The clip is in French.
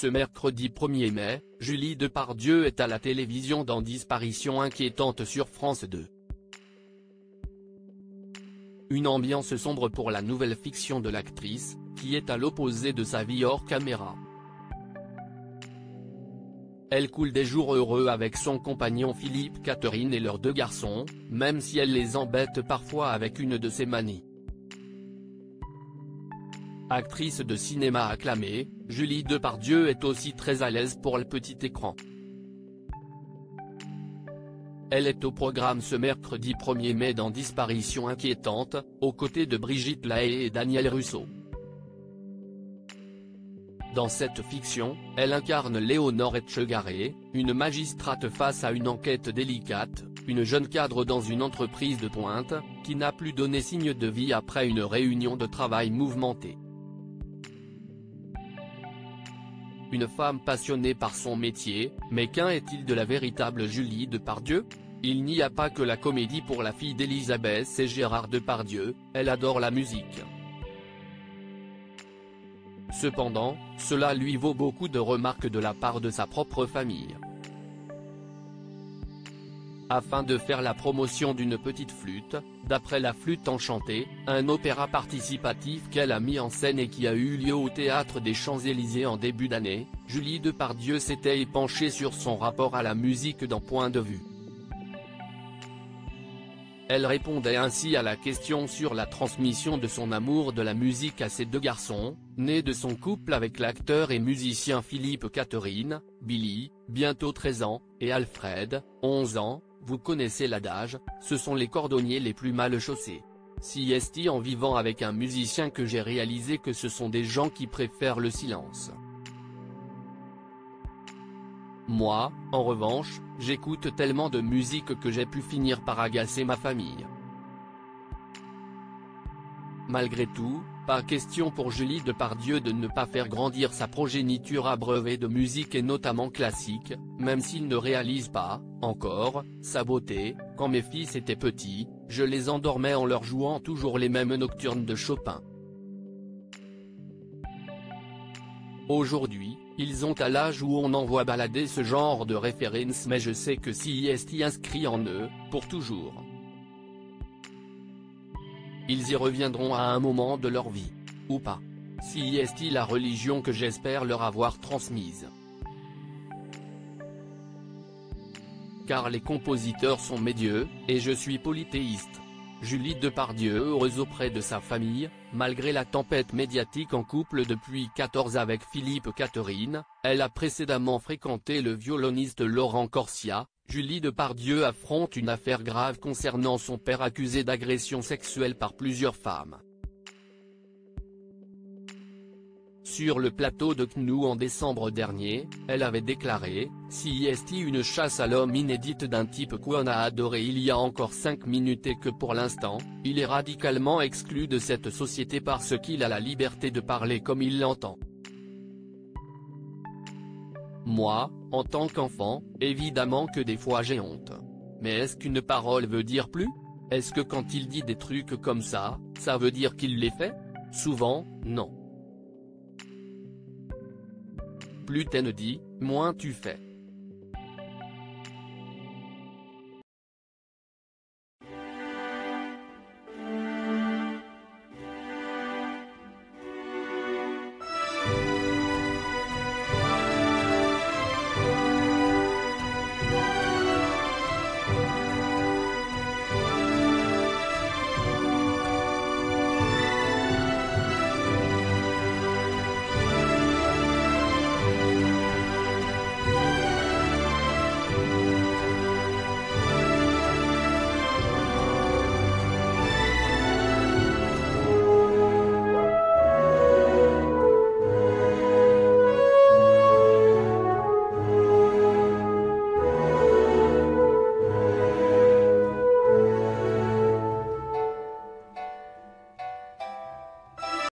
Ce mercredi 1er mai, Julie Depardieu est à la télévision dans Disparition inquiétante sur France 2. Une ambiance sombre pour la nouvelle fiction de l'actrice, qui est à l'opposé de sa vie hors caméra. Elle coule des jours heureux avec son compagnon Philippe Catherine et leurs 2 garçons, même si elle les embête parfois avec une de ses manies. Actrice de cinéma acclamée, Julie Depardieu est aussi très à l'aise pour le petit écran. Elle est au programme ce mercredi 1er mai dans Disparition inquiétante, aux côtés de Brigitte Lahaie et Daniel Russo. Dans cette fiction, elle incarne Léonore Etchegaray, une magistrate face à une enquête délicate, une jeune cadre dans une entreprise de pointe, qui n'a plus donné signe de vie après une réunion de travail mouvementée. Une femme passionnée par son métier, mais qu'en est-il de la véritable Julie Depardieu? Il n'y a pas que la comédie pour la fille d'Elisabeth et Gérard Depardieu, elle adore la musique. Cependant, cela lui vaut beaucoup de remarques de la part de sa propre famille. Afin de faire la promotion d'une petite flûte, d'après La Flûte enchantée, un opéra participatif qu'elle a mis en scène et qui a eu lieu au Théâtre des Champs-Élysées en début d'année, Julie Depardieu s'était penchée sur son rapport à la musique dans Point de vue. Elle répondait ainsi à la question sur la transmission de son amour de la musique à ses 2 garçons, nés de son couple avec l'acteur et musicien Philippe Catherine, Billy, bientôt 13 ans, et Alfred, 11 ans, vous connaissez l'adage, ce sont les cordonniers les plus mal chaussés. Si est en vivant avec un musicien que j'ai réalisé que ce sont des gens qui préfèrent le silence. Moi, en revanche, j'écoute tellement de musique que j'ai pu finir par agacer ma famille. Malgré tout, pas question pour Julie Depardieu de ne pas faire grandir sa progéniture abreuvée de musique et notamment classique, même s'il ne réalise pas, encore, sa beauté. Quand mes fils étaient petits, je les endormais en leur jouant toujours les mêmes nocturnes de Chopin. Aujourd'hui, ils ont à l'âge où on envoie balader ce genre de références, mais je sais que si est inscrit en eux, pour toujours. Ils y reviendront à un moment de leur vie. Ou pas. Si est la religion que j'espère leur avoir transmise. Car les compositeurs sont mes dieux, et je suis polythéiste. Julie Depardieu heureuse auprès de sa famille, malgré la tempête médiatique en couple depuis 14 avec Philippe Catherine, elle a précédemment fréquenté le violoniste Laurent Corsia. Julie Depardieu affronte une affaire grave concernant son père accusé d'agression sexuelle par plusieurs femmes. Sur le plateau de CNU en décembre dernier, elle avait déclaré, si est une chasse à l'homme inédite d'un type qu'on a adoré il y a encore 5 minutes et que pour l'instant, il est radicalement exclu de cette société parce qu'il a la liberté de parler comme il l'entend. Moi, en tant qu'enfant, évidemment que des fois j'ai honte. Mais est-ce qu'une parole veut dire plus? Est-ce que quand il dit des trucs comme ça veut dire qu'il les fait? Souvent, non. Plus t'en dis, moins tu fais.